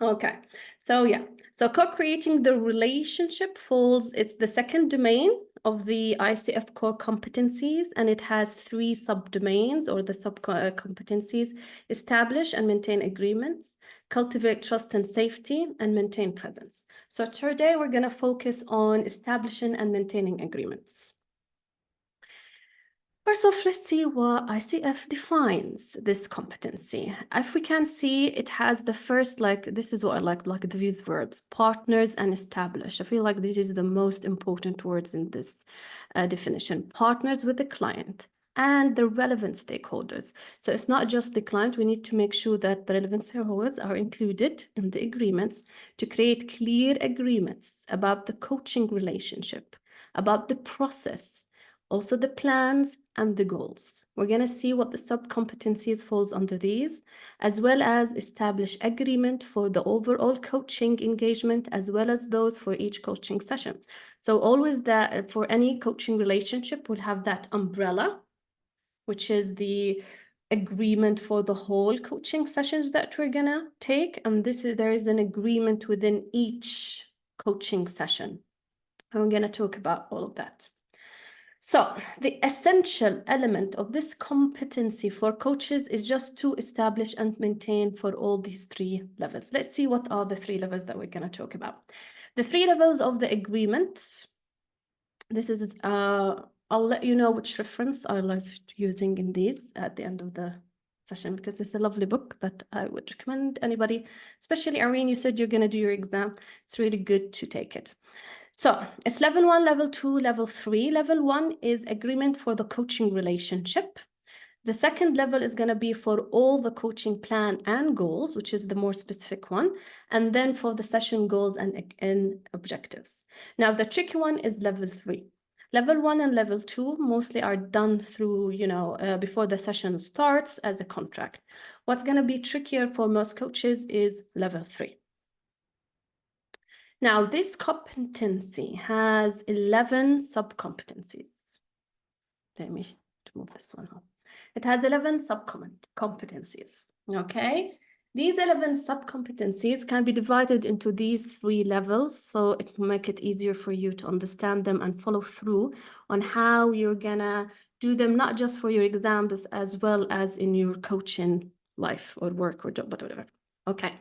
Okay, so yeah, so co-creating the relationship falls, it's the second domain of the ICF Core Competencies, and it has three subdomains or the sub-competencies: establish and maintain agreements, cultivate trust and safety, and maintain presence. So today we're going to focus on establishing and maintaining agreements. First off, let's see what ICF defines this competency. If we can see, it has the first, like, this is what I like these verbs: partners and establish. I feel like this is the most important words in this definition. Partners with the client and the relevant stakeholders. So it's not just the client. We need to make sure that the relevant stakeholders are included in the agreements to create clear agreements about the coaching relationship, about the process, also the plans and the goals. We're going to see what the sub-competencies falls under these, as well as establish agreement for the overall coaching engagement, as well as those for each coaching session. So always that for any coaching relationship, we'll have that umbrella, which is the agreement for the whole coaching sessions that we're going to take. And there is an agreement within each coaching session. And we're going to talk about all of that. So the essential element of this competency for coaches is just to establish and maintain for all these three levels. Let's see what are the three levels that we're going to talk about. The three levels of the agreement. This is, I'll let you know which reference I love using in these at the end of the session, because it's a lovely book that I would recommend anybody, especially Irene, you said you're going to do your exam. It's really good to take it. So it's level 1, level 2, level 3. Level 1 is agreement for the coaching relationship. The second level is going to be for all the coaching plan and goals, which is the more specific one. And then for the session goals and objectives. Now, the tricky one is level 3. Level 1 and level 2 mostly are done through, before the session starts as a contract. What's going to be trickier for most coaches is level 3. Now, this competency has 11 sub-competencies. Let me move this one up. It has 11 sub-competencies, okay? These 11 sub-competencies can be divided into these 3 levels, so it will make it easier for you to understand them and follow through on how you're gonna do them, not just for your exams, as well as in your coaching life or work or job, whatever. Okay.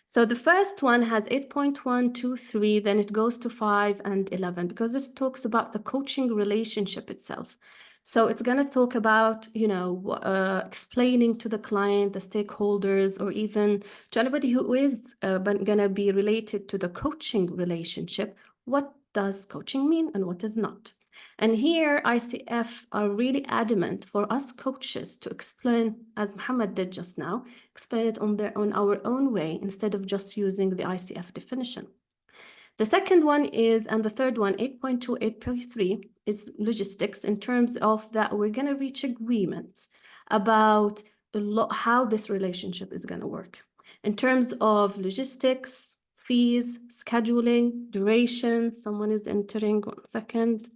So the first one has 8.1, 2, 3, then it goes to 5 and 11, because this talks about the coaching relationship itself. So it's going to talk about, explaining to the client, the stakeholders, or even to anybody who is going to be related to the coaching relationship, what does coaching mean and what does not. And here, ICF are really adamant for us coaches to explain, as Muhammad did just now, explain it on our own way instead of just using the ICF definition. The second one is, and the third one, 8.2, 8.3, is logistics, in terms of that we're going to reach agreements about how this relationship is going to work. In terms of logistics, fees, scheduling, duration, someone is entering, 1 second.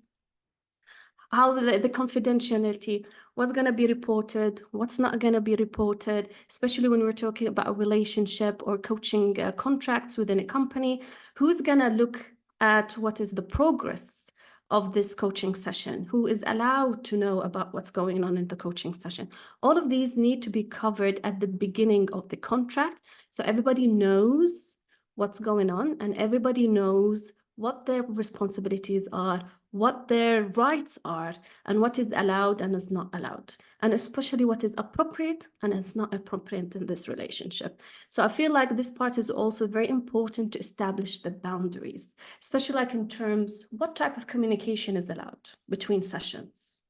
How the confidentiality, what's going to be reported, what's not going to be reported, especially when we're talking about a relationship or coaching contracts within a company. Who's going to look at what is the progress of this coaching session? Who is allowed to know about what's going on in the coaching session? All of these need to be covered at the beginning of the contract, so everybody knows what's going on and everybody knows what their responsibilities are, what their rights are, and what is allowed and is not allowed, and especially what is appropriate and it's not appropriate in this relationship. So I feel like this part is also very important to establish the boundaries, especially like in terms, what type of communication is allowed between sessions.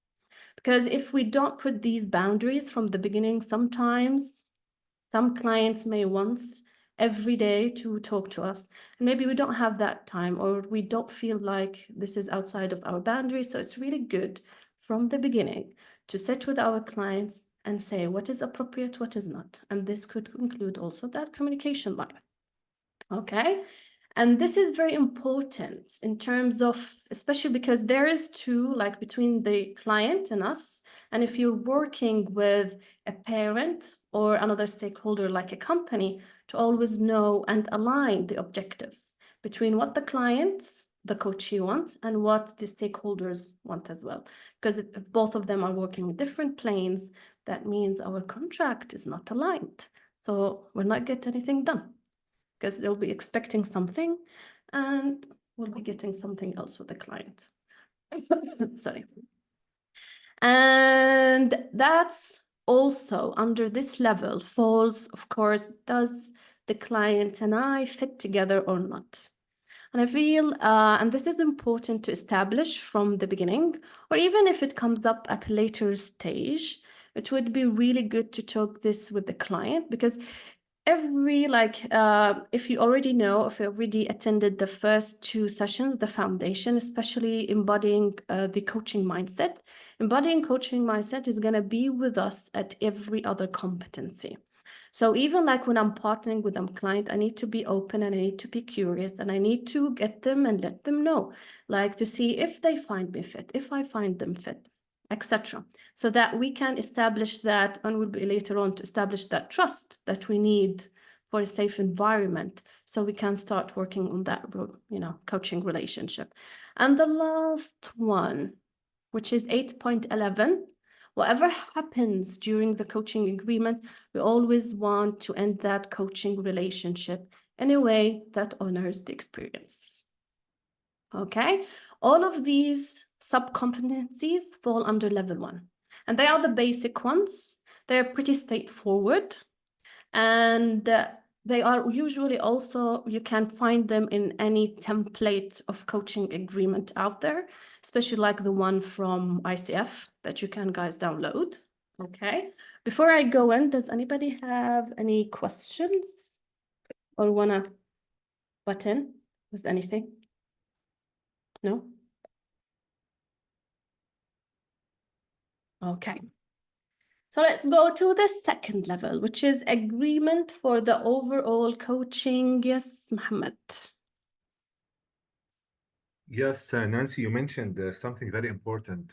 Because if we don't put these boundaries from the beginning, sometimes some clients may want every day to talk to us, and maybe we don't have that time, or we don't feel like this is outside of our boundaries. So it's really good from the beginning to sit with our clients and say what is appropriate, what is not. And this could include also that communication line. Okay. And this is very important in terms of, especially because there is two, like between the client and us. And if you're working with a parent or another stakeholder like a company to always know and align the objectives between what the client, the coachee wants, and what the stakeholders want as well. Because if both of them are working in different planes, that means our contract is not aligned. So we'll not get anything done because they'll be expecting something and we'll be getting something else with the client. Sorry. And that's also under this level falls, of course, does the client and I fit together or not? And I feel, and this is important to establish from the beginning, or even if it comes up at a later stage, it would be really good to talk this with the client, because every, if you already know, if you already attended the first 2 sessions, the foundation, especially embodying the coaching mindset, embodying coaching mindset is going to be with us at every other competency. So even like when I'm partnering with a client, I need to be open and I need to be curious and I need to get them and let them know, like to see if they find me fit, if I find them fit, etc. So that we can establish that, and we'll be later on to establish that trust that we need for a safe environment, so we can start working on that, coaching relationship. And the last one, which is 8.11, whatever happens during the coaching agreement, we always want to end that coaching relationship in a way that honors the experience. Okay, all of these sub-competencies fall under level 1, and they are the basic ones. They're pretty straightforward, and they are usually also, you can find them in any template of coaching agreement out there, especially like the one from ICF that you can guys download. Okay, before I go in, does anybody have any questions or wanna butt in with anything? No? Okay. So let's go to the second level, which is agreement for the overall coaching. Yes, Mohammed. Yes, Nancy, you mentioned something very important.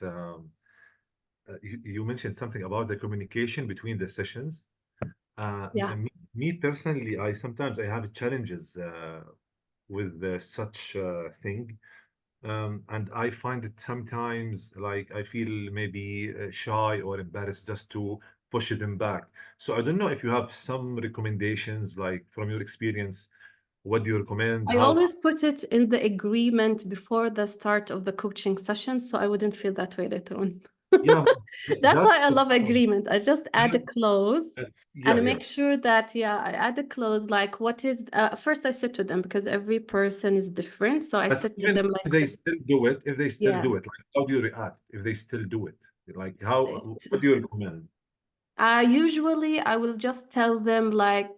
You mentioned something about the communication between the sessions. Yeah. Me personally, I sometimes I have challenges with such thing. And I find it sometimes like I feel maybe shy or embarrassed just to push them back. So I don't know if you have some recommendations, like from your experience, what do you recommend? I How? always put it in the agreement before the start of the coaching session, so I wouldn't feel that way later on. Yeah, That's that's why I love agreement. I just add a clause yeah, and yeah. make sure that, I add a clause like what is, first I sit with them because every person is different. So I But sit with even them if like, they still do it, if they still yeah. do it, like how do you react if they still do it? Like how? it- What do you recommend? Usually I will just tell them like,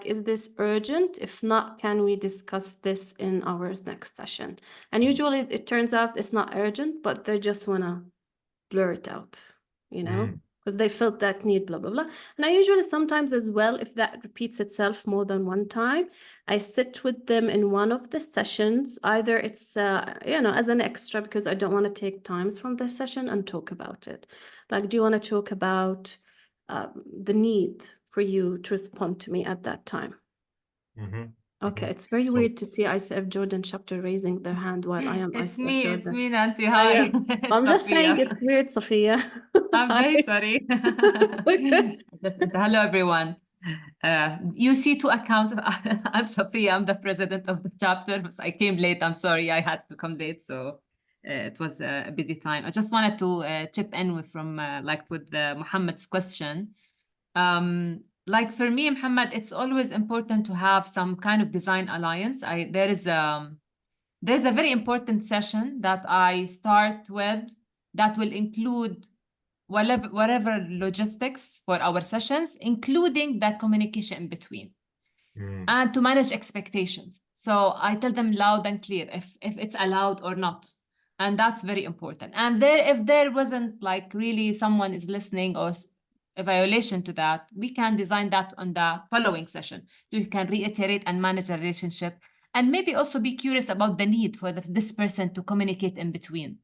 is this urgent? If not, can we discuss this in our next session? And usually it turns out it's not urgent, but they just wanna blur it out, Mm, because they felt that need, blah, blah, blah. And I usually sometimes as well, if that repeats itself more than one time, I sit with them in one of the sessions. Either it's, as an extra because I don't want to take times from the session and talk about it. Like, do you want to talk about the need for you to respond to me at that time? mm-hmm, Okay, mm-hmm. it's very So weird to see ICF Jordan Chapter raising their hand while I am ICF It's Jordan. me, Nancy. Yeah, Hi, yeah. I'm just saying Sophia. it's weird, Sophia. I'm Hi. very sorry. Hello, everyone. You see 2 accounts. I'm Sophia. I'm the president of the chapter. But I came late. I'm sorry. I had to come late. So it was a busy time. I just wanted to chip in with Muhammad's question. Like for me, Muhammad, it's always important to have some kind of design alliance. There's a very important session that I start with that will include whatever logistics for our sessions, including the communication in between, mm, and to manage expectations. So I tell them loud and clear if it's allowed or not. And that's very important. And if there wasn't like really someone is listening or a violation to that, we can design that on the following session. You can reiterate and manage the relationship, and maybe also be curious about the need for this person to communicate in between.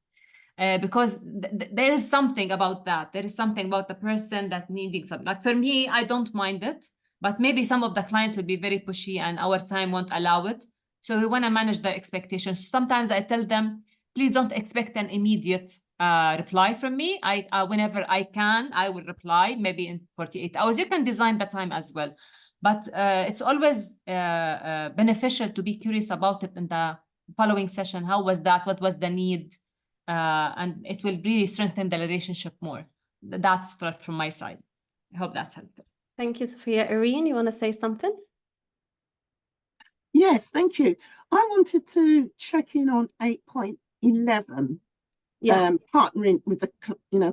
because there is something about that. There is something about the person that needing something. Like for me, I don't mind it, but maybe some of the clients will be very pushy and our time won't allow it. So we want to manage their expectations. Sometimes I tell them, please don't expect an immediate reply from me. Whenever I can, I will reply, maybe in 48 hours. You can design the time as well. But it's always beneficial to be curious about it in the following session. How was that? What was the need? And it will really strengthen the relationship more. That's trust from my side. I hope that's helpful. Thank you, Sophia. Irene, you want to say something? Yes, thank you. I wanted to check in on 8.11. Yeah. Partnering with the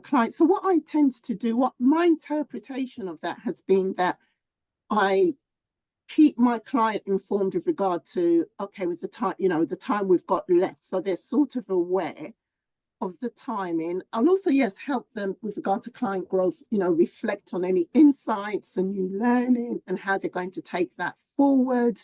client. So what I tend to do, what my interpretation of that has been that I keep my client informed with regard to, okay, with the time, the time we've got left. So they're sort of aware of the timing. I'll also, yes, help them with regard to client growth, reflect on any insights and new learning and how they're going to take that forward.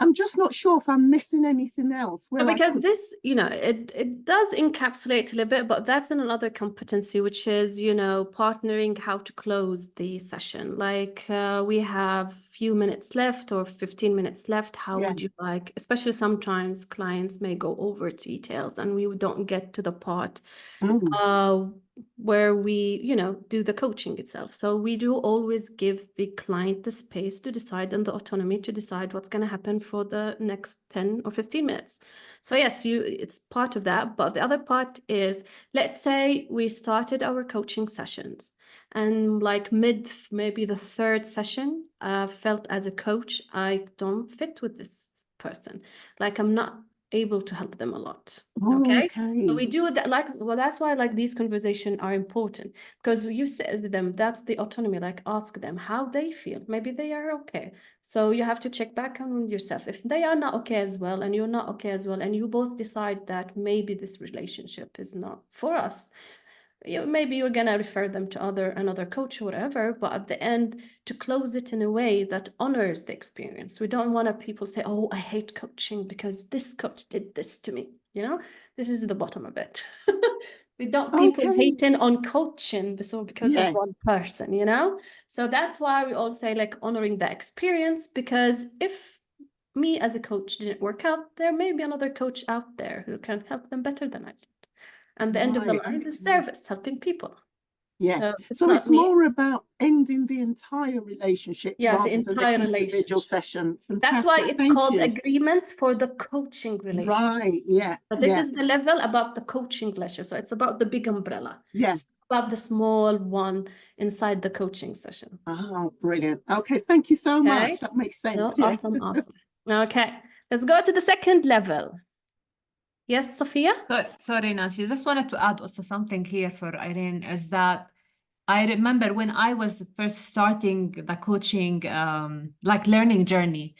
I'm just not sure if I'm missing anything else. No, because this, it does encapsulate a little bit, but that's in another competency, which is, partnering, how to close the session. Like we have few minutes left or 15 minutes left. How would you like, especially sometimes clients may go over details and we don't get to the part where we, do the coaching itself. So we do always give the client the space to decide and the autonomy to decide what's going to happen for the next 10 or 15 minutes. So yes, it's part of that. But the other part is, let's say we started our coaching sessions and like maybe the third session, felt as a coach, I don't fit with this person. Like I'm not able to help them a lot. Okay. So we do that, that's why these conversations are important, because you said to them, that's the autonomy, ask them how they feel. Maybe they are okay. So you have to check back on yourself. If they are not okay as well, and you're not okay as well, and you both decide that maybe this relationship is not for us, maybe you're gonna refer them to another coach or whatever, but at the end, to close it in a way that honors the experience. We don't want people say, oh, I hate coaching because this coach did this to me. This is the bottom of it. We don't people hating on coaching because of one person, So that's why we all say honoring the experience, because if me as a coach didn't work out, there may be another coach out there who can help them better than I did. And the end of the line is service, helping people. Yeah. So it's more about ending the entire relationship rather the entire than the individual session. Fantastic. That's why it's called agreements for the coaching relationship. Right. Yeah. But this is the level about the coaching relationship. So it's about the big umbrella. Yes. It's about the small one inside the coaching session. Oh, brilliant. Okay. Thank you so much. That makes sense. No, awesome. Okay. Let's go to the second level. Yes, Sophia? Sorry, Nancy. I just wanted to add also something here for Irene, is that I remember when I was first starting the coaching, learning journey,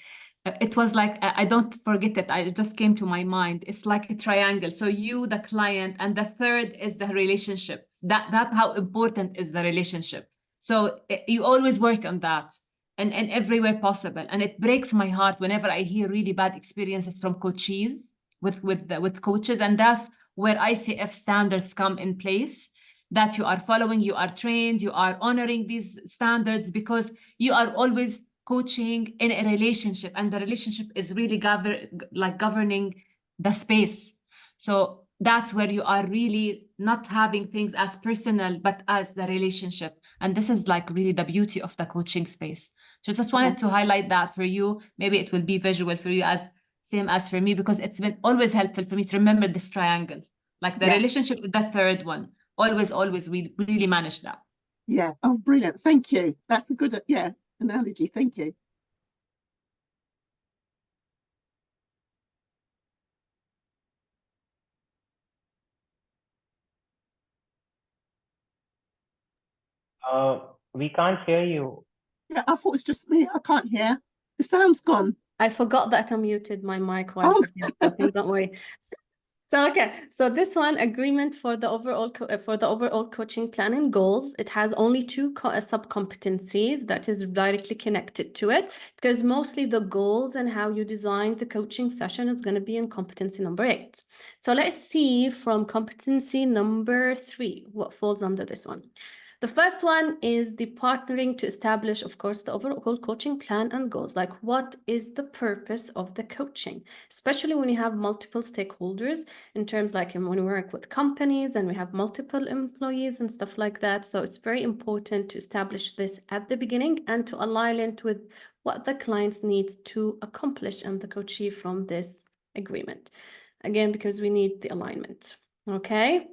it was I don't forget it. It just came to my mind. It's like a triangle. So you, the client, and the third is the relationship. That's how important is the relationship. So you always work on that in every way possible. And it breaks my heart whenever I hear really bad experiences from coaches with coaches. And that's where ICF standards come in place, that you are following, you are trained, you are honoring these standards, because you are always coaching in a relationship, and the relationship is really governing the space. So that's where you are really not having things as personal, but as the relationship. And this is really the beauty of the coaching space. So just wanted to highlight that for you. Maybe it will be visual for you, as same as for me, because it's been always helpful for me to remember this triangle, the relationship with the third one. Always, we really manage that. Yeah. Oh, brilliant. Thank you. That's a good, analogy. Thank you. We can't hear you. Yeah, I thought it was just me. I can't hear. The sound's gone. I forgot that I muted my mic while Sophia was talking. Don't worry. So this one, agreement for the overall coaching plan and goals. It has only two sub-competencies that is directly connected to it, because mostly the goals and how you design the coaching session is going to be in competency number 8. So let's see from competency number 3 what falls under this one. The first one is the partnering to establish, of course, the overall coaching plan and goals. Like, what is the purpose of the coaching? Especially when you have multiple stakeholders, in terms like when we work with companies and we have multiple employees and stuff like that. So it's very important to establish this at the beginning and to align it with what the clients need to accomplish and the coachee from this agreement. Again, because we need the alignment, okay?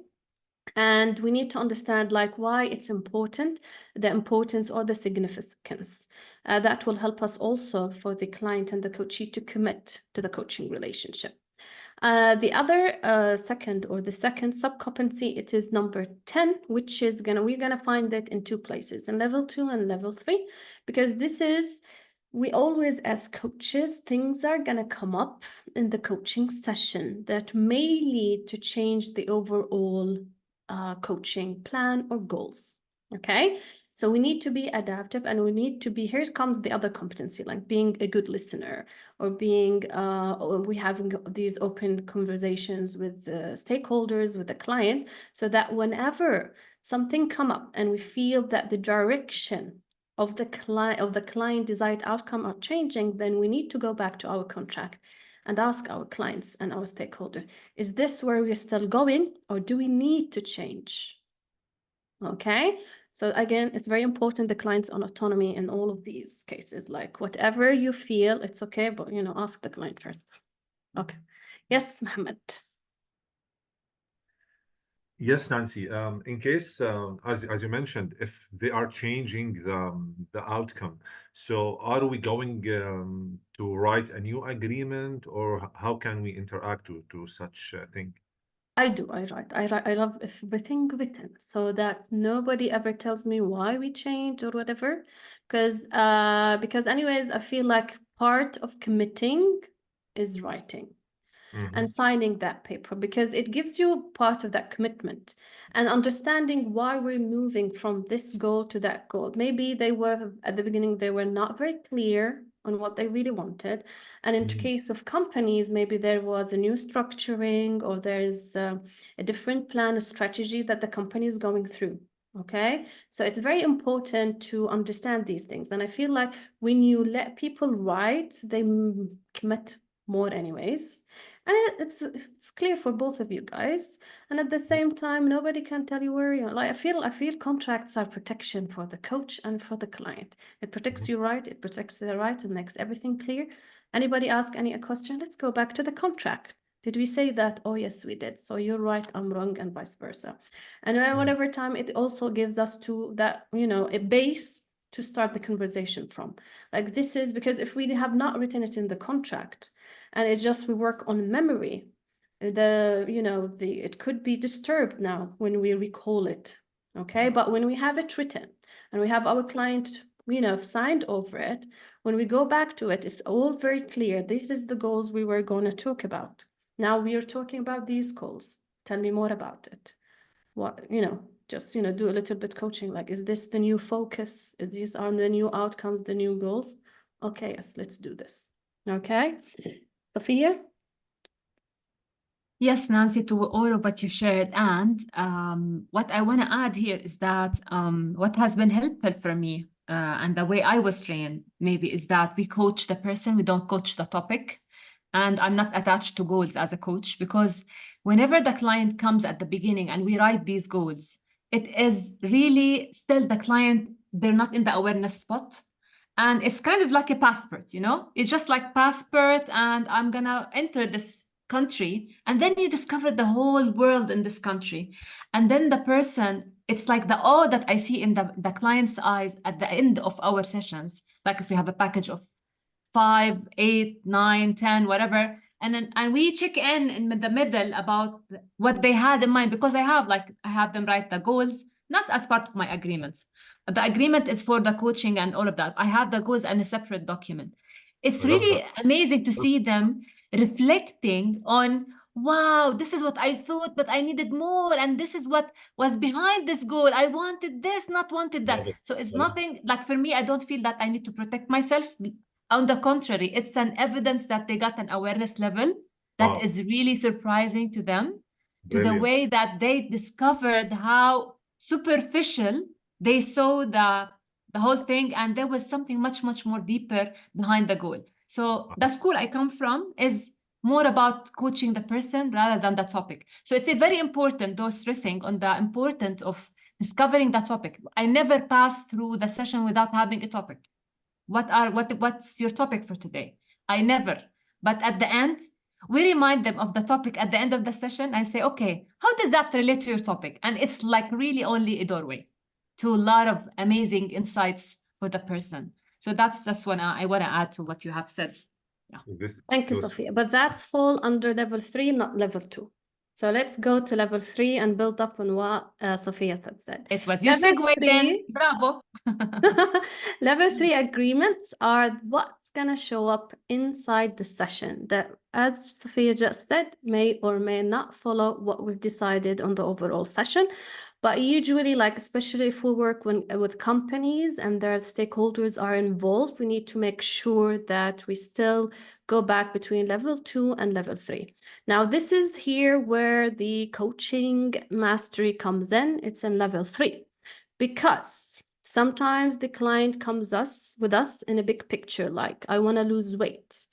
And we need to understand like why it's important, the importance or the significance. That will help us also for the client and the coachee to commit to the coaching relationship. The other second sub-competency, it is number 10, which is we're gonna find it in 2 places, in level 2 and level 3, because this is, we always, as coaches, things are gonna come up in the coaching session that may lead to change the overall coaching plan or goals, okay? So we need to be adaptive, and we need to be, here comes the other competency, like being a good listener, or being, or we having these open conversations with the stakeholders, with the client, so that whenever something come up and we feel that the direction of the client desired outcome are changing, then we need to go back to our contract and ask our clients and our stakeholders, is this where we're still going, or do we need to change? Okay, so again, it's very important, the client's own autonomy in all of these cases. Like, whatever you feel, it's okay, but ask the client first. Okay. Yes, Mohammed. Yes, Nancy. In case, as you mentioned, if they are changing the outcome, so are we going to write a new agreement, or how can we interact to such a thing? I write. I love everything written, so that nobody ever tells me why we changed or whatever. Because anyways, I feel like part of committing is writing and signing that paper, because it gives you part of that commitment and understanding why we're moving from this goal to that goal. Maybe they were, at the beginning, they were not very clear on what they really wanted. And in case of companies, maybe there was a new structuring, or there's a different plan, a strategy that the company is going through. Okay, so it's very important to understand these things. And I feel like when you let people write, they commit more anyways. And it's clear for both of you guys. And at the same time, nobody can tell you where you're. Like, I feel contracts are protection for the coach and for the client. It protects you, right? It protects the right and makes everything clear. Anybody ask any question? Let's go back to the contract. Did we say that? Oh, yes, we did. So you're right, I'm wrong, and vice versa. And whatever time, it also gives us to that, a base to start the conversation from. Like, this is because if we have not written it in the contract, and it's just we work on memory, it could be disturbed now when we recall it, okay? But when we have it written and we have our client, signed over it, when we go back to it, it's all very clear. This is the goals we were going to talk about. Now we are talking about these goals. Tell me more about it. What, just, do a little bit coaching. Like, is this the new focus? These are the new outcomes, the new goals? Okay, yes, let's do this. Okay. Sophia? Yes, Nancy, to all of what you shared. And what I want to add here is that what has been helpful for me and the way I was trained maybe is that we coach the person, we don't coach the topic. And I'm not attached to goals as a coach, because whenever the client comes at the beginning and we write these goals, it is really still the client, they're not in the awareness spot. And it's kind of like a passport, It's just like passport, and I'm gonna enter this country, and then you discover the whole world in this country. And then the person, it's like the awe that I see in the client's eyes at the end of our sessions. Like if we have a package of 5, 8, 9, 10, whatever, and we check in the middle about what they had in mind, because I have them write the goals, not as part of my agreements. The agreement is for the coaching and all of that. I have the goals in a separate document. It's really amazing to see them reflecting on wow, this is what I thought, but I needed more. And this is what was behind this goal. I wanted this, not wanted that. Love it. So it's Love it. nothing like for me, I don't feel that I need to protect myself. On the contrary, it's an evidence that they got an awareness level that Wow. is really surprising to them, to the Brilliant. way that they discovered how superficial they saw the whole thing, and there was something much, much more deeper behind the goal. So the school I come from is more about coaching the person rather than the topic. So it's a very important, though stressing on the importance of discovering the topic. I never pass through the session without having a topic. What's your topic for today? I never. But at the end, we remind them of the topic at the end of the session and say, okay, how did that relate to your topic? And it's like really only a doorway to a lot of amazing insights for the person. So that's just what I want to add to what you have said. This Thank you, so Sophia. But that's fall under level 3, not level 2. So let's go to level 3 and build up on what Sophia had said. It was your Level segue then. 3 Bravo. Level 3 agreements are what's going to show up inside the session that, as Sophia just said, may or may not follow what we've decided on the overall session. But usually, like especially if we work with companies and their stakeholders are involved, we need to make sure that we still go back between level 2 and level 3. Now, this is here where the coaching mastery comes in. It's in level 3 because sometimes the client comes with us in a big picture, like I want to lose weight.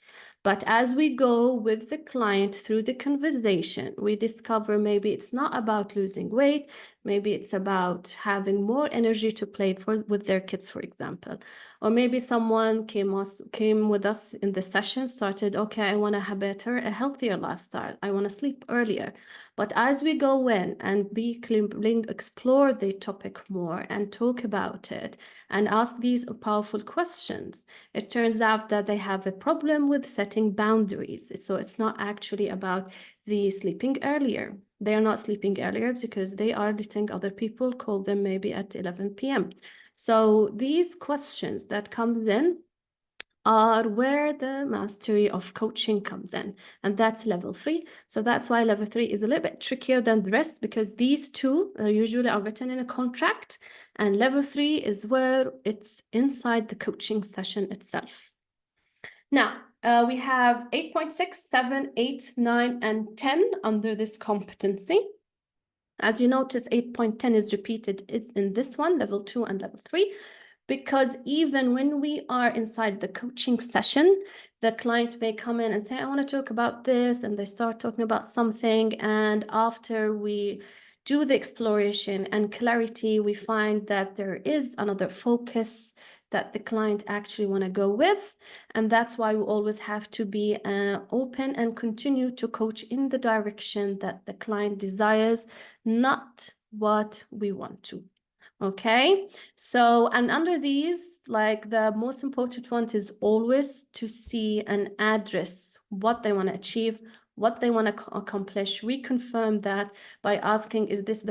But as we go with the client through the conversation, we discover maybe it's not about losing weight. Maybe it's about having more energy to play with their kids, for example. Or maybe someone came with us in the session, started, okay, I want to have a healthier lifestyle. I want to sleep earlier. But as we go in and explore the topic more and talk about it and ask these powerful questions, it turns out that they have a problem with setting boundaries. So it's not actually about the sleeping earlier. They are not sleeping earlier because they are letting other people call them maybe at 11 p.m. So these questions that comes in are where the mastery of coaching comes in, and that's level 3. So that's why level 3 is a little bit trickier than the rest, because these two usually are written in a contract, and level 3 is where it's inside the coaching session itself. Now, we have 8.6, 7, 8, 9, and 10 under this competency. As you notice, 8.10 is repeated. It's in this one, level 2 and level 3. Because even when we are inside the coaching session, the client may come in and say, I want to talk about this, and they start talking about something. And after we do the exploration and clarity, we find that there is another focus that the client actually want to go with. And that's why we always have to be open and continue to coach in the direction that the client desires, not what we want to. Okay, so, and under these, like the most important one is always to see and address what they want to achieve, what they want to accomplish. We confirm that by asking, is this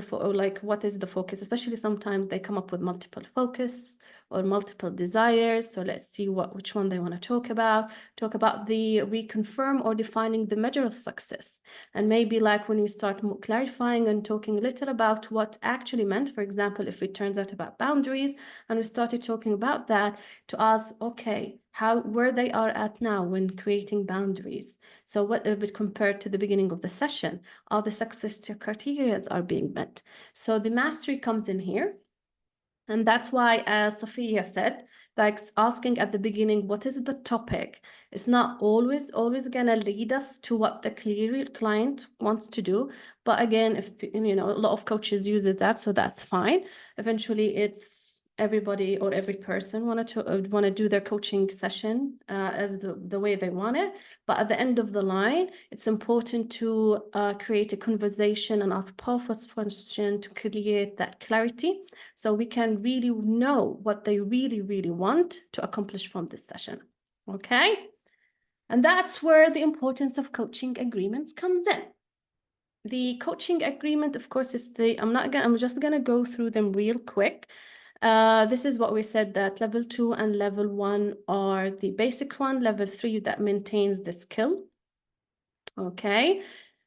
what is the focus? Especially sometimes they come up with multiple focus or multiple desires. So let's see which one they want to talk about the reconfirm or defining the measure of success. And maybe like when we start clarifying and talking a little about what actually meant, for example, if it turns out about boundaries and we started talking about that, to ask, okay, where they are at now when creating boundaries. So what if it compared to the beginning of the session, all the success criteria are being met. So the mastery comes in here. And that's why, as Sophia said, like asking at the beginning, what is the topic? It's not always going to lead us to what the client wants to do. But again, if a lot of coaches use that, so that's fine. Eventually, it's everybody or every person want to do their coaching session as the way they want it. But at the end of the line, it's important to create a conversation and ask powerful questions to create that clarity, so we can really know what they really, really want to accomplish from this session. Okay, and that's where the importance of coaching agreements comes in. The coaching agreement, of course, is I'm just gonna go through them real quick. This is what we said, that level 2 and level 1 are the basic one, level 3 that maintains the skill. Okay,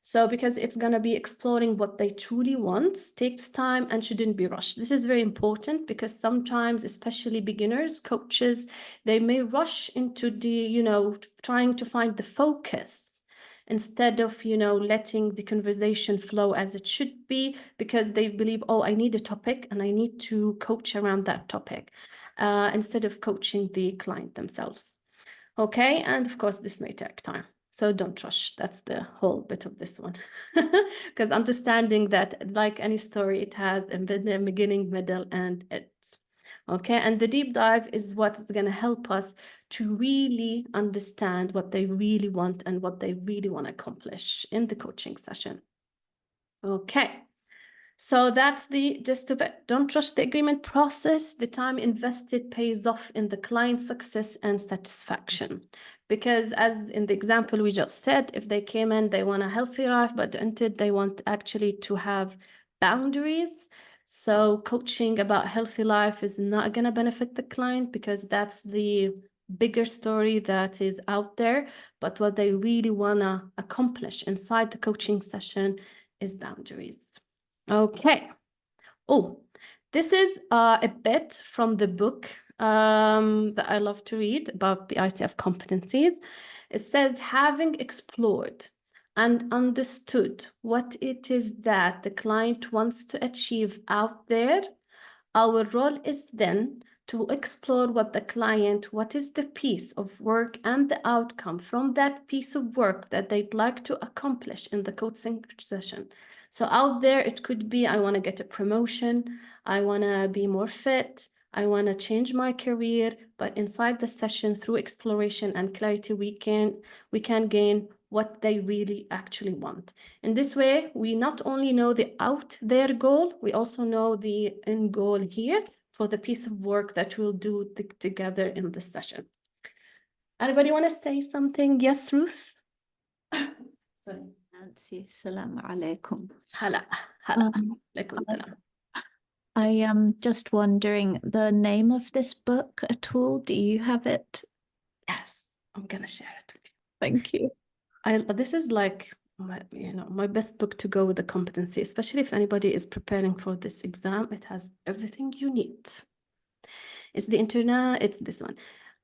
So because it's going to be exploring what they truly want, takes time and shouldn't be rushed. This is very important because sometimes, especially beginners, coaches, they may rush into the, trying to find the focus instead of, letting the conversation flow as it should be, because they believe, oh, I need a topic and I need to coach around that topic, instead of coaching the client themselves. Okay, and of course, this may take time. So don't rush. That's the whole bit of this one. Because understanding that, like any story, it has a beginning, middle, and end. Okay, and the deep dive is what is going to help us to really understand what they really want and what they really want to accomplish in the coaching session. Okay. So that's the gist of it. Don't rush the agreement process. The time invested pays off in the client's success and satisfaction. Because as in the example we just said, if they came in, they want a healthy life, but entered, they want actually to have boundaries. So coaching about healthy life is not going to benefit the client because that's the bigger story that is out there. But what they really want to accomplish inside the coaching session is boundaries. Okay. Oh, this is a bit from the book that I love to read about the ICF competencies. It says, having explored and understood what it is that the client wants to achieve out there, our role is then to explore what is the piece of work and the outcome from that piece of work that they'd like to accomplish in the coaching session. So out there, it could be, I want to get a promotion, I want to be more fit, I want to change my career, but inside the session, through exploration and clarity, we can gain what they really actually want. In this way, we not only know the out there goal, we also know the end goal here for the piece of work that we'll do together in this session. Anybody want to say something? Yes, Ruth? Sorry. Nancy, Assalamu alaikum. Hala. Alaikum salam. I am just wondering the name of this book at all. Do you have it? Yes, I'm gonna share it with you. Thank you. This is like my best book to go with the competency, especially if anybody is preparing for this exam. It has everything you need. It's the internet. It's this one.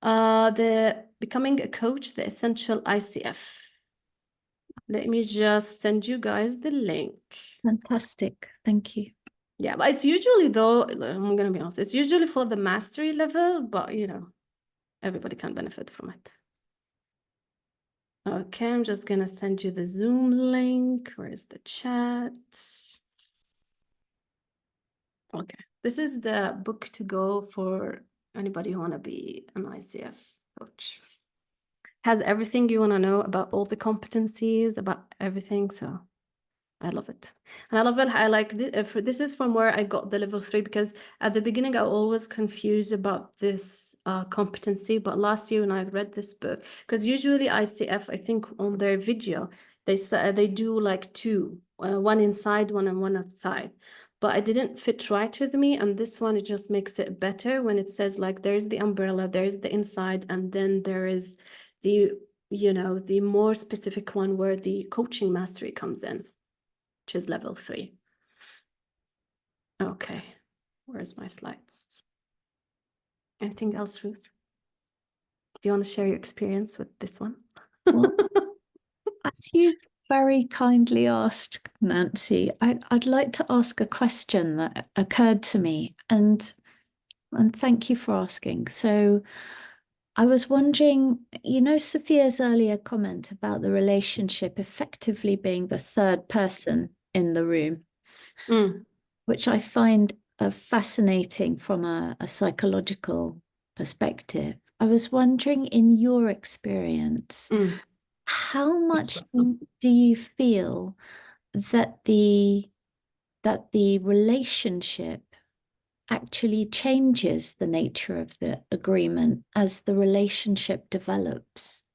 The Becoming a Coach, the Essential ICF. Let me just send you guys the link. Fantastic. Thank you. Yeah, but it's usually, though, I'm gonna be honest, it's usually for the mastery level, but everybody can benefit from it. Okay, I'm just gonna send you the Zoom link. Where is the chat? Okay, this is the book to go for anybody who wanna be an ICF coach. Has everything you wanna know about all the competencies, about everything, so I love it. And I love it. I like this is from where I got the level 3, because at the beginning I always confused about this competency. But last year when I read this book, because usually ICF, I think on their video, they do like two, one inside, one and one outside. But it didn't fit right with me. And this one, it just makes it better when it says like, there's the umbrella, there's the inside, and then there is the, the more specific one where the coaching mastery comes in, which is level 3. Okay, where's my slides? Anything else, Ruth? Do you want to share your experience with this one? Well, as you very kindly asked, Nancy, I'd like to ask a question that occurred to me, and thank you for asking. So I was wondering, Sophia's earlier comment about the relationship effectively being the third person in the room, which I find fascinating from a psychological perspective. I was wondering, in your experience, how much do you feel that the relationship actually changes the nature of the agreement as the relationship develops?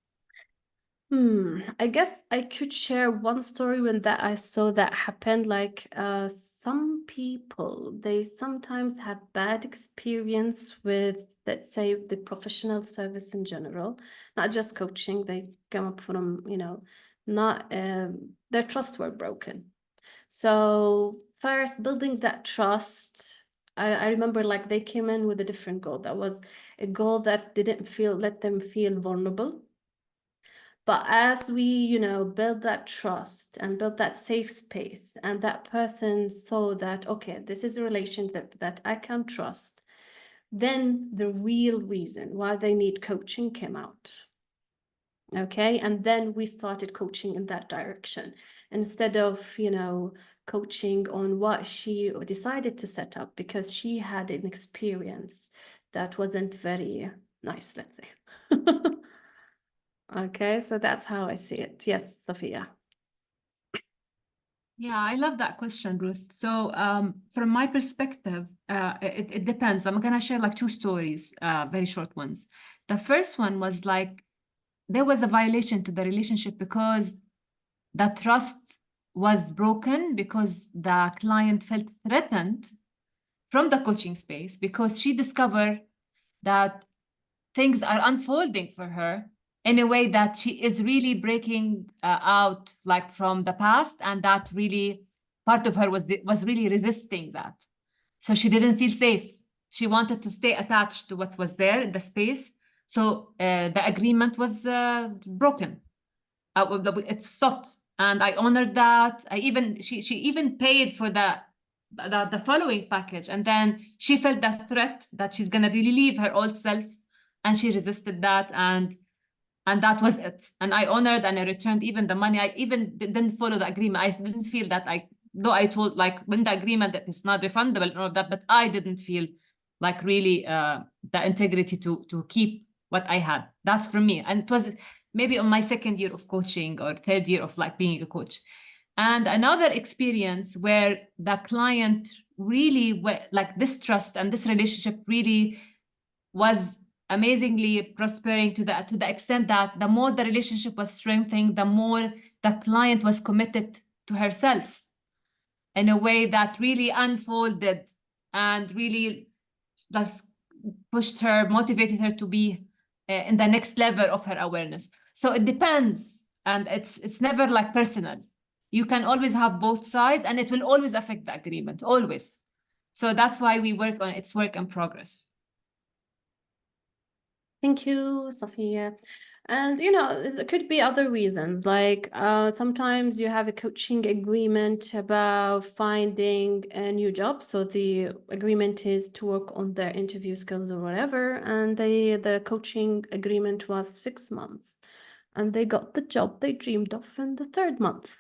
I guess I could share one story when I saw that happen. Like some people, they sometimes have bad experience with, let's say, the professional service in general, not just coaching. They come up from, not their trust were broken. So first, building that trust. I remember like they came in with a different goal. That was a goal that didn't let them feel vulnerable. But as we, you know, build that trust and build that safe space, and that person saw that, okay, this is a relationship that I can trust, then the real reason why they need coaching came out. Okay, and then we started coaching in that direction instead of, you know, coaching on what she decided to set up because she had an experience that wasn't very nice, let's say. Okay, so that's how I see it. Yes, Sophia. Yeah, I love that question, Ruth. So from my perspective, it depends. I'm gonna share like two stories, very short ones. The first one was like, there was a violation to the relationship because the trust was broken because the client felt threatened from the coaching space because she discovered that things are unfolding for her in a way that she is really breaking out like from the past, and that really part of her was really resisting that. So she didn't feel safe. She wanted to stay attached to what was there in the space. So the agreement was broken. It stopped, and I honored that. She even paid for the following package, and then she felt that threat that she's gonna really leave her old self, and she resisted that, and that was it. And I honored and I returned even the money. I even didn't follow the agreement. I didn't feel that though I told like when the agreement that it's not refundable and all of that, but I didn't feel like really the integrity to keep what I had. That's for me. And it was maybe on my second year of coaching or third year of like being a coach. And another experience where the client really like this trust and this relationship really was amazingly prospering to the extent that the more the relationship was strengthening, the more the client was committed to herself in a way that really unfolded and really just pushed her, motivated her to be in the next level of her awareness. So it depends, and it's never like personal. You can always have both sides, and it will always affect the agreement, always. So that's why we work on it's work in progress. Thank you, Sophia. And you know, it could be other reasons. Like sometimes you have a coaching agreement about finding a new job. So the agreement is to work on their interview skills or whatever. And the coaching agreement was 6 months. And they got the job they dreamed of in the 3rd month.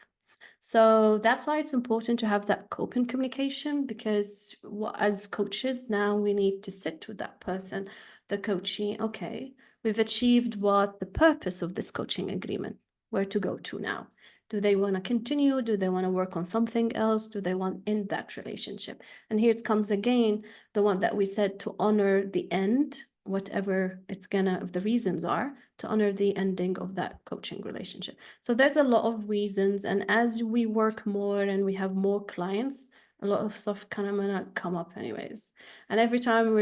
So that's why it's important to have that open communication, because as coaches now we need to sit with that person, the coachee. Okay, we've achieved what the purpose of this coaching agreement, where to go to now. Do they want to continue? Do they want to work on something else? Do they want in that relationship? And here it comes again, the one that we said, to honor the end, whatever it's gonna, if the reasons are, to honor the ending of that coaching relationship. So there's a lot of reasons, and as we work more and we have more clients, a lot of stuff kind of gonna come up anyways. And every time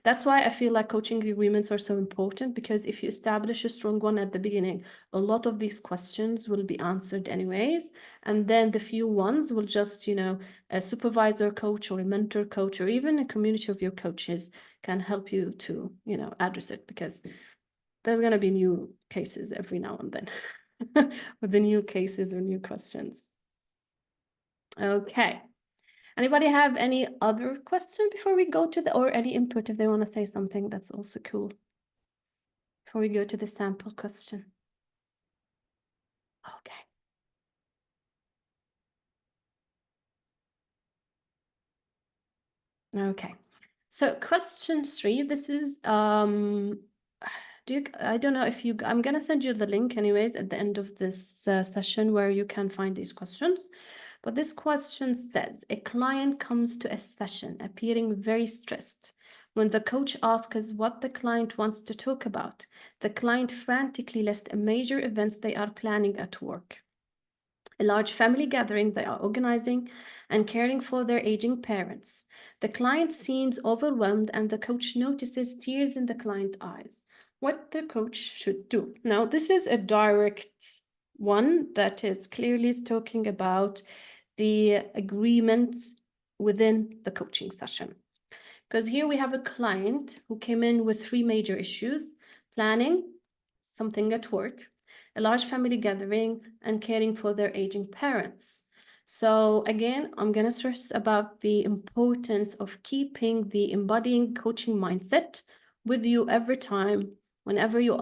that's why I feel like coaching agreements are so important, because if you establish a strong one at the beginning, a lot of these questions will be answered anyways. And then the few ones will just, you know, a supervisor coach or a mentor coach or even a community of your coaches can help you to, you know, address it, because there's going to be new cases every now and then with the new cases or new questions. Okay. Anybody have any other question before we go to or any input if they want to say something? That's also cool. Before we go to the sample question. Okay. Okay. So question 3, this is, I don't know if I'm going to send you the link anyways at the end of this session where you can find these questions. But this question says, a client comes to a session appearing very stressed. When the coach asks what the client wants to talk about, the client frantically lists major events they are planning at work. A large family gathering they are organizing and caring for their aging parents. The client seems overwhelmed and the coach notices tears in the client's eyes. What the coach should do. Now, this is a direct One that is clearly talking about the agreements within the coaching session. Because here we have a client who came in with 3 major issues: planning, something at work, a large family gathering, and caring for their aging parents. So again, I'm going to stress about the importance of keeping the embodying coaching mindset with you every time. Whenever you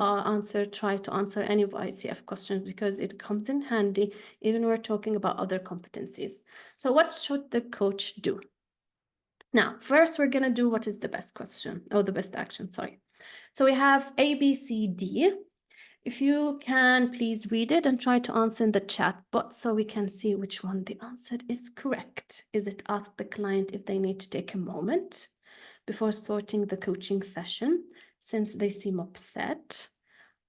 try to answer any of ICF questions, because it comes in handy even when we're talking about other competencies. So what should the coach do? Now, first we're going to do what is the best question, or the best action, sorry. So we have A, B, C, D. If you can, please read it and try to answer in the chat box so we can see which one the answer is correct. Is it ask the client if they need to take a moment before starting the coaching session since they seem upset?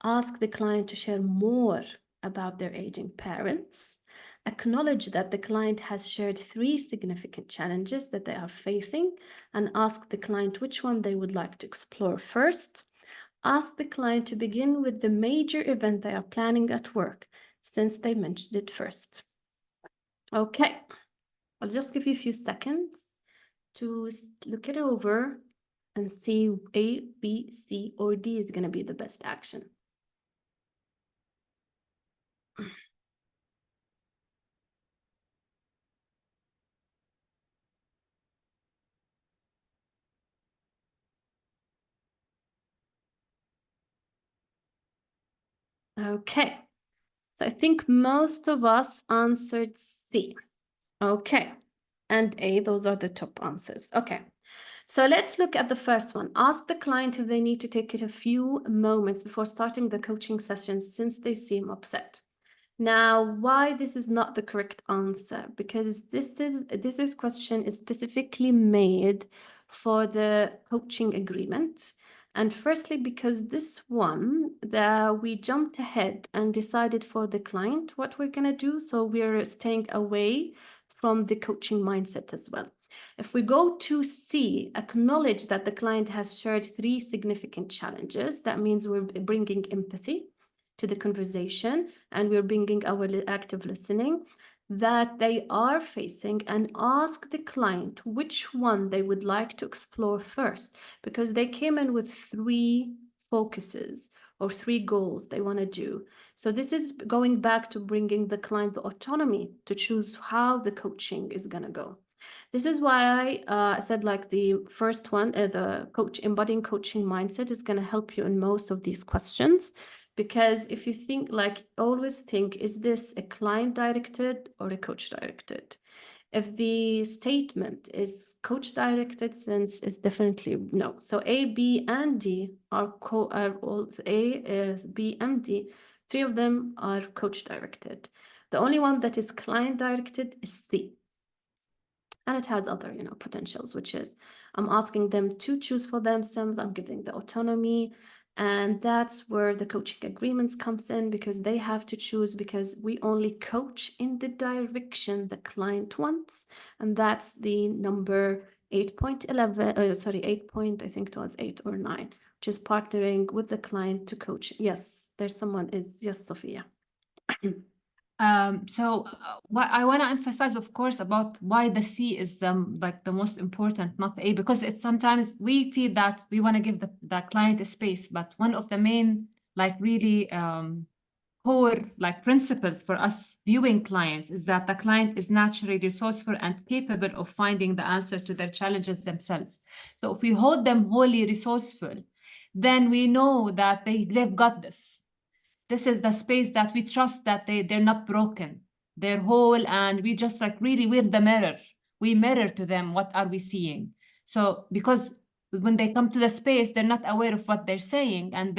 Ask the client to share more about their aging parents. Acknowledge that the client has shared 3 significant challenges that they are facing and ask the client which one they would like to explore first. Ask the client to begin with the major event they are planning at work, since they mentioned it first. Okay, I'll just give you a few seconds to look it over and see A, B, C, or D is going to be the best action. Okay, so I think most of us answered C. Okay, and A, those are the top answers. Okay, so let's look at the first one. Ask the client if they need to take it a few moments before starting the coaching session since they seem upset. Now, why this is not the correct answer? Because this question is specifically made for the coaching agreement. And firstly, because this one, we jumped ahead and decided for the client what we're going to do. So we're staying away from the coaching mindset as well. If we go to C, acknowledge that the client has shared 3 significant challenges. That means we're bringing empathy to the conversation, and we're bringing our active listening that they are facing, and ask the client which one they would like to explore first, because they came in with 3 focuses or 3 goals they want to do. So this is going back to bringing the client the autonomy to choose how the coaching is going to go. This is why I said, like, the first one, the embodying coaching mindset is going to help you in most of these questions. Because if you think, like, always think, is this a client directed or a coach directed? If the statement is coach directed, since it's definitely no. So A, B, and D are all A, B, and D. 3 of them are coach directed. The only one that is client directed is C. And it has other, potentials, which is I'm asking them to choose for themselves. I'm giving the autonomy. And that's where the coaching agreements comes in, because they have to choose, because we only coach in the direction the client wants. And that's the number 8.11, 8 point, I think it was 8 or 9, which is partnering with the client to coach. Yes, there's someone yes, Sophia. What I want to emphasize, of course, about why the C is like the most important, not A, because it's sometimes we feel that we want to give the client a space, but one of the main, like, really core, like, principles for us viewing clients is that the client is naturally resourceful and capable of finding the answer to their challenges themselves. So if we hold them wholly resourceful, then we know that they've got this. This is the space that we trust that they're not broken. They're whole, and we just, like, really, we're the mirror. We mirror to them what are we seeing. So because when they come to the space, they're not aware of what they're saying, and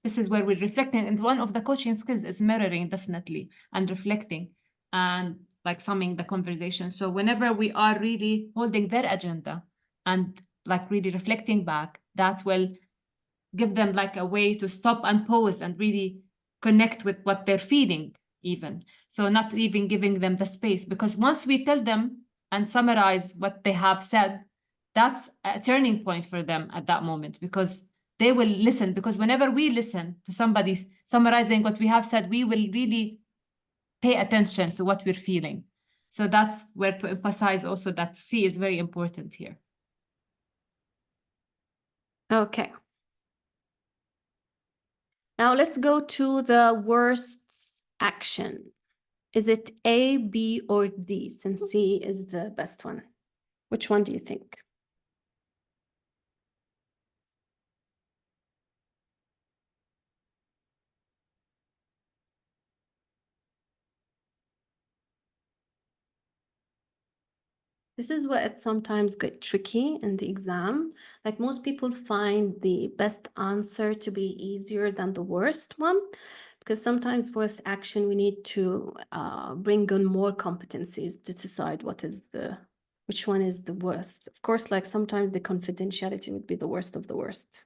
this is where we're reflecting. And one of the coaching skills is mirroring, definitely, and reflecting, and, like, summing the conversation. So whenever we are really holding their agenda and, like, really reflecting back, that will give them, like, a way to stop and pause and really connect with what they're feeling even. So not even giving them the space, because once we tell them and summarize what they have said, that's a turning point for them at that moment, because they will listen. Because whenever we listen to somebody summarizing what we have said, we will really pay attention to what we're feeling. So that's where to emphasize also that C is very important here. Okay. Now let's go to the worst action. Is it A, B, or D, since C is the best one? Which one do you think? This is where it sometimes gets tricky in the exam. Like most people find the best answer to be easier than the worst one, because sometimes worst action, we need to bring on more competencies to decide which one is the worst. Of course, like sometimes the confidentiality would be the worst of the worst.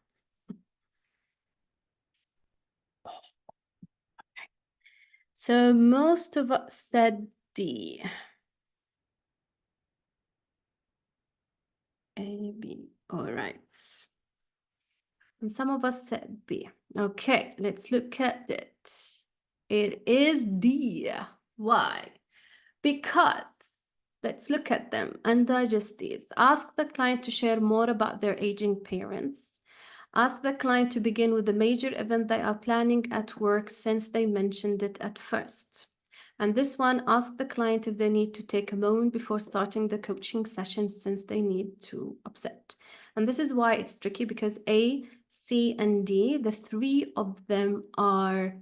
So most of us said D. A, B, all right. And some of us said B. Okay, let's look at it. It is D. Why? Because let's look at them and digest these. Ask the client to share more about their aging parents. Ask the client to begin with the major event they are planning at work since they mentioned it at first. And this one, ask the client if they need to take a moment before starting the coaching session since they need to upset. And this is why it's tricky, because A, C, and D, the three of them are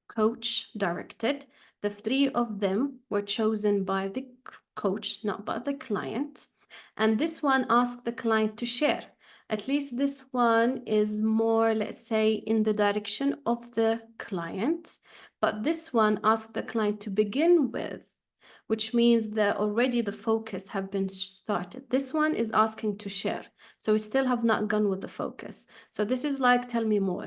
coach directed. The three of them were chosen by the coach, not by the client. And this one, ask the client to share. At least this one is more, let's say, in the direction of the client. But this one, ask the client to begin with, which means that already the focus have been started. This one is asking to share. So we still have not gone with the focus. So this is like, tell me more.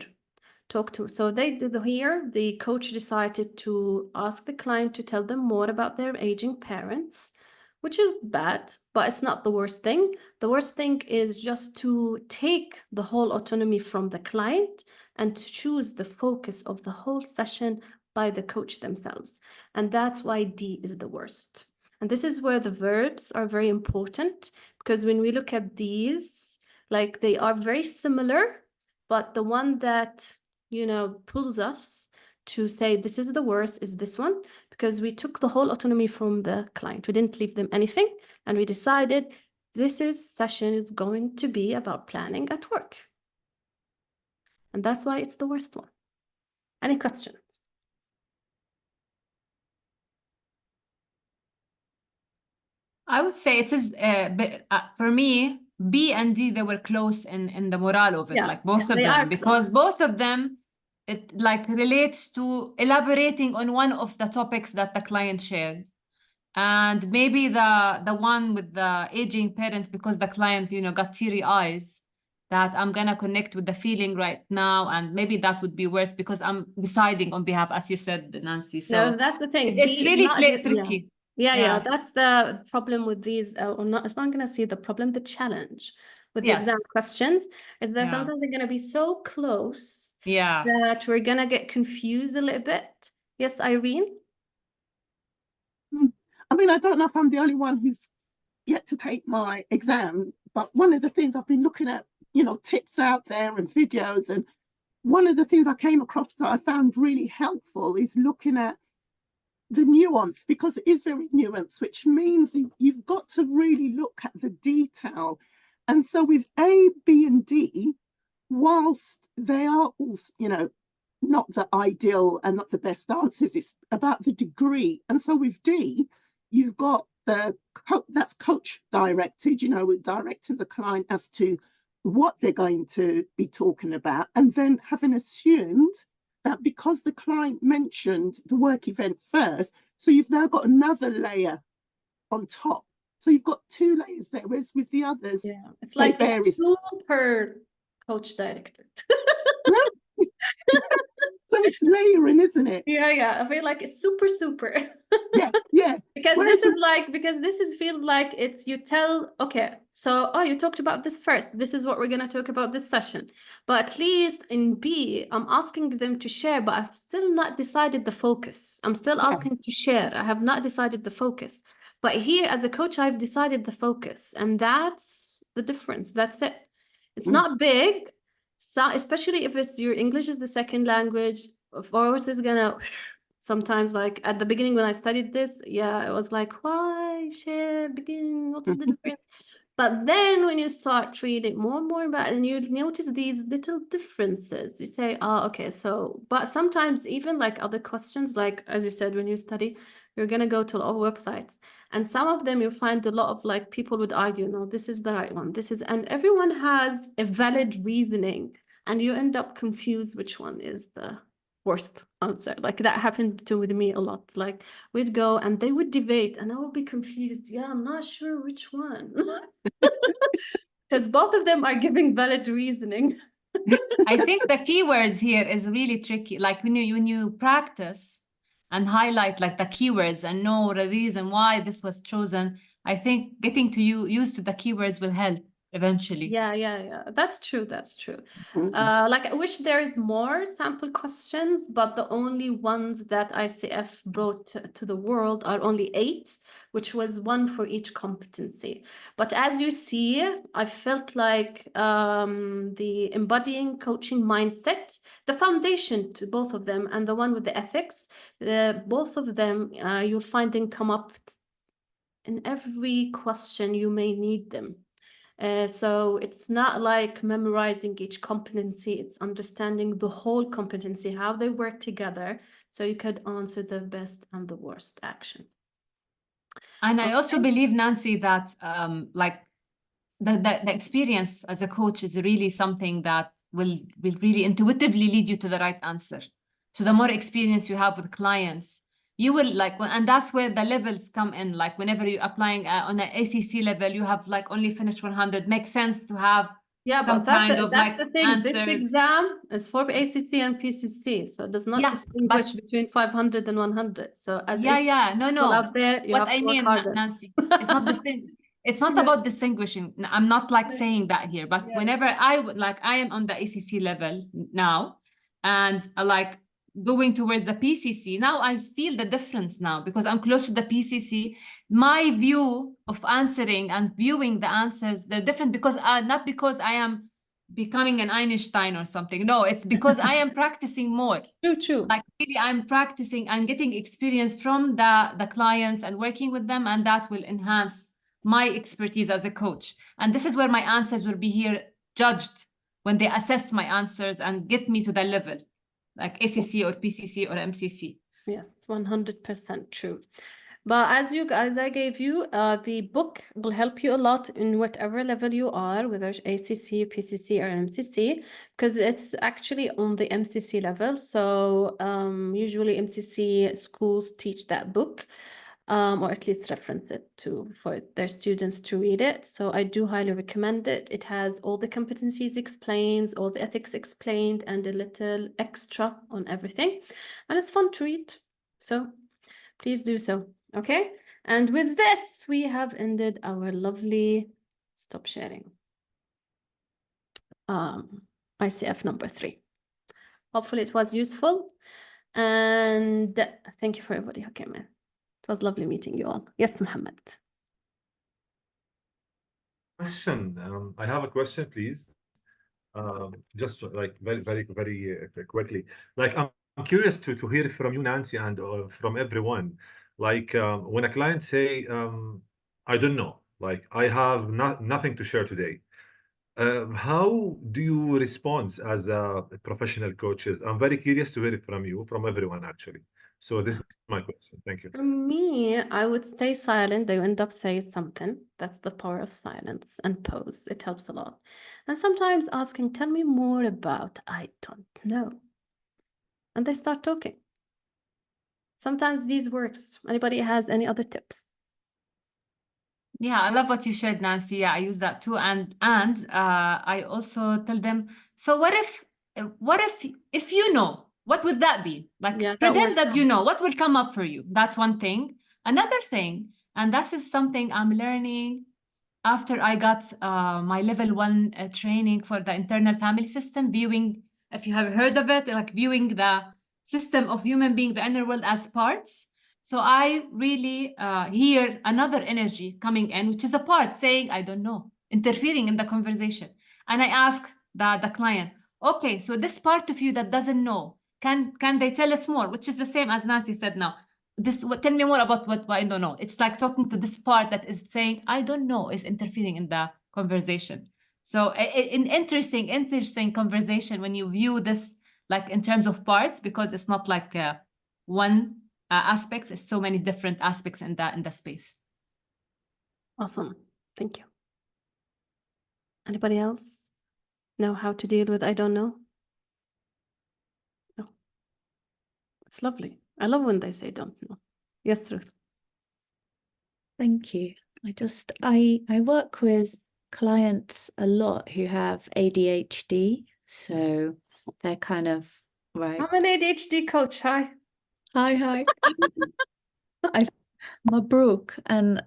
Talk to. So they did here, the coach decided to ask the client to tell them more about their aging parents, which is bad, but it's not the worst thing. The worst thing is just to take the whole autonomy from the client and to choose the focus of the whole session by the coach themselves. And that's why D is the worst. And this is where the verbs are very important, because when we look at these, like they are very similar, but the one that, you know, pulls us to say this is the worst is this one, because we took the whole autonomy from the client. We didn't leave them anything, and we decided this session is going to be about planning at work. And that's why it's the worst one. Any questions? I would say it is, for me, B and D, they were close in the morale of it, Yeah, like both of they are them, because close. both of them, it like relates to elaborating on one of the topics that the client shared. And maybe the one with the aging parents, because the client, you know, got teary eyes, that I'm gonna connect with the feeling right now, and maybe that would be worse because I'm deciding on behalf, as you said, Nancy. So No, that's the thing. it's B, really not tricky. Yeah, that's the problem with these, or not, it's not going to see the problem, the challenge with the exam Yes. questions is that Yeah. sometimes they're going to be so close Yeah. that we're going to get confused a little bit. Yes, Irene? I mean, I don't know if I'm the only one who's yet to take my exam, but one of the things I've been looking at, you know, tips out there and videos, and one of the things I came across that I found really helpful is looking at the nuance, because it is very nuanced, which means you've got to really look at the detail. And so with A, B, and D, whilst they are all, you know, not the ideal and not the best answers, it's about the degree. And so with D, you've got that's coach directed, you know, with directing the client as to what they're going to be talking about, and then having assumed that because the client mentioned the work event first, so you've now got another layer on top. So you've got two layers there, whereas with the others, Yeah, it's like it's super coach directed. So it's layering, isn't it? Yeah, I feel like it's super. Yeah, Yeah. Because Whereas this is feels like it's you tell, okay, so you talked about this first. This is what we're gonna talk about this session. But at least in B, I'm asking them to share, but I've still not decided the focus. I'm still asking to share. I have not decided the focus. But here, as a coach, I've decided the focus, and that's the difference. That's it. It's not big, so especially if it's your English is the second language. Of course, it's gonna. Sometimes, like at the beginning when I studied this, yeah, it was like, why share, begin, what's the difference? But then when you start reading more and more about it, and you notice these little differences, you say, oh, okay, so, but sometimes even like other questions, like as you said, when you study, you're gonna go to all websites, and some of them you find a lot of like people would argue, no, this is the right one, this is, and everyone has a valid reasoning, and you end up confused which one is the worst answer. Like that happened with me a lot. Like we'd go and they would debate and I would be confused. Yeah, I'm not sure which one. Because both of them are giving valid reasoning. I think the keywords here is really tricky. Like when you practice and highlight like the keywords and know the reason why this was chosen, I think getting to used to the keywords will help eventually. Yeah. That's true. Like I wish there is more sample questions, but the only ones that ICF brought to the world are only 8, which was 1 for each competency. But as you see, I felt like the embodying coaching mindset, the foundation to both of them, and the one with the ethics, both of them, you'll find them come up in every question you may need them. So it's not like memorizing each competency, it's understanding the whole competency, how they work together, so you could answer the best and the worst action. And I also believe, Nancy, that like the experience as a coach is really something that will really intuitively lead you to the right answer. So the more experience you have with clients, you will like, and that's where the levels come in. Like whenever you're applying on an ACC level, you have like only finished 100. Makes sense to have some but kind of that's like the thing. answers. This exam is for ACC and PCC, so it does not distinguish between 500 and 100. So as ACC people out there, you have to work harder. Nancy, it's not It's not about distinguishing. I'm not like saying that here, but whenever I am on the ACC level now, and like going towards the PCC, now I feel the difference now because I'm close to the PCC. My view of answering and viewing the answers, they're different because not because I am becoming an Einstein or something. No, it's because I am practicing more. True. Like really, I'm practicing and getting experience from the clients and working with them, and that will enhance my expertise as a coach. And this is where my answers will be here judged when they assess my answers and get me to the level, like ACC or PCC or MCC. Yes, 100% true. But as I gave you, the book will help you a lot in whatever level you are, whether it's ACC, PCC, or MCC, because it's actually on the MCC level. So usually MCC schools teach that book, or at least reference it for their students to read it. So I do highly recommend it. It has all the competencies explained, all the ethics explained, and a little extra on everything. And it's fun to read. So please do so. Okay, and with this, we have ended our lovely stop sharing. ICF number 3. Hopefully it was useful. And thank you for everybody who came in. It was lovely meeting you all. Yes, Mohammed. Question. I have a question, please. Just like very quickly. Like I'm curious to hear from you, Nancy, and from everyone. Like when a client say, I don't know, like I have nothing to share today. How do you respond as a professional coaches? I'm very curious to hear it from you, from everyone actually. So this is my question. Thank you. For me, I would stay silent. They end up saying something. That's the power of silence and pause. It helps a lot. And sometimes asking, tell me more about, I don't know. And they start talking. Sometimes these works. Anybody has any other tips? Yeah, I love what you shared, Nancy. Yeah, I use that too. And I also tell them, so what if you know, what would that be? Like pretend that you know, what will come up for you? That's one thing. Another thing, and this is something I'm learning after I got my level 1 training for the internal family system, viewing, if you have heard of it, like viewing the system of human being, the inner world as parts. So I really hear another energy coming in, which is a part saying, I don't know, interfering in the conversation. And I ask the client, okay, so this part of you that doesn't know, can they tell us more? Which is the same as Nancy said now. Tell me more about what I don't know. It's like talking to this part that is saying, I don't know, is interfering in the conversation. So an interesting conversation when you view this like in terms of parts, because it's not like one aspect, it's so many different aspects in the space. Awesome. Thank you. Anybody else know how to deal with I don't know? No. It's lovely. I love when they say don't know. Yes, Ruth. Thank you. I work with clients a lot who have ADHD, so they're kind of right. I'm an ADHD coach. Hi. Hi. I'm Mabruk, and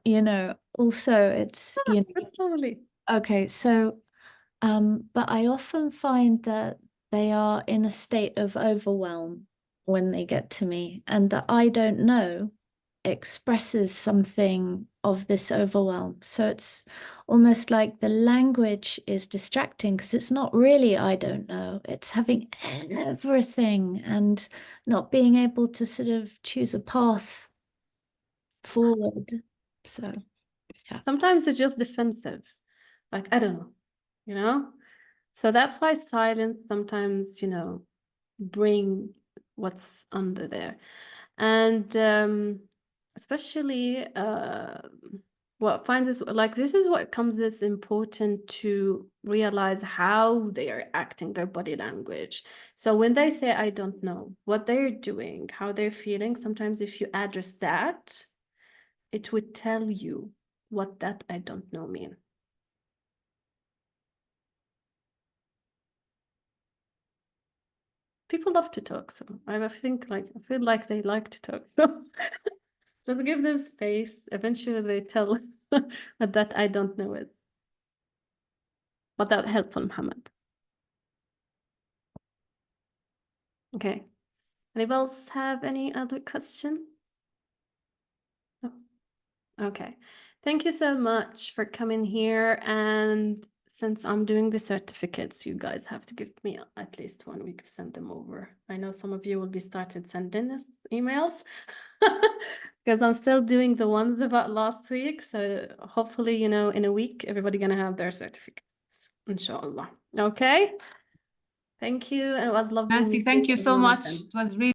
also it's That's lovely. okay. So, but I often find that they are in a state of overwhelm when they get to me, and that I don't know expresses something of this overwhelm. So it's almost like the language is distracting because it's not really I don't know. It's having everything and not being able to sort of choose a path forward. So yeah. Sometimes it's just defensive. Like, I don't know, So that's why silence sometimes, bring what's under there. And especially what finds is like this is what comes as important to realize how they are acting, their body language. So when they say I don't know, what they're doing, how they're feeling, sometimes if you address that, it would tell you what that I don't know mean. People love to talk, so I feel like they like to talk. Just give them space. Eventually they tell what that I don't know is. But that helped from Muhammad. Okay. Anybody else have any other question? No. Okay. Thank you so much for coming here. And since I'm doing the certificates, you guys have to give me at least 1 week to send them over. I know some of you will be started sending us emails because I'm still doing the ones about last week. So hopefully, in a week, everybody gonna have their certificates, inshallah. Okay. Thank you. And it was lovely. Nancy, thank you so much. It was really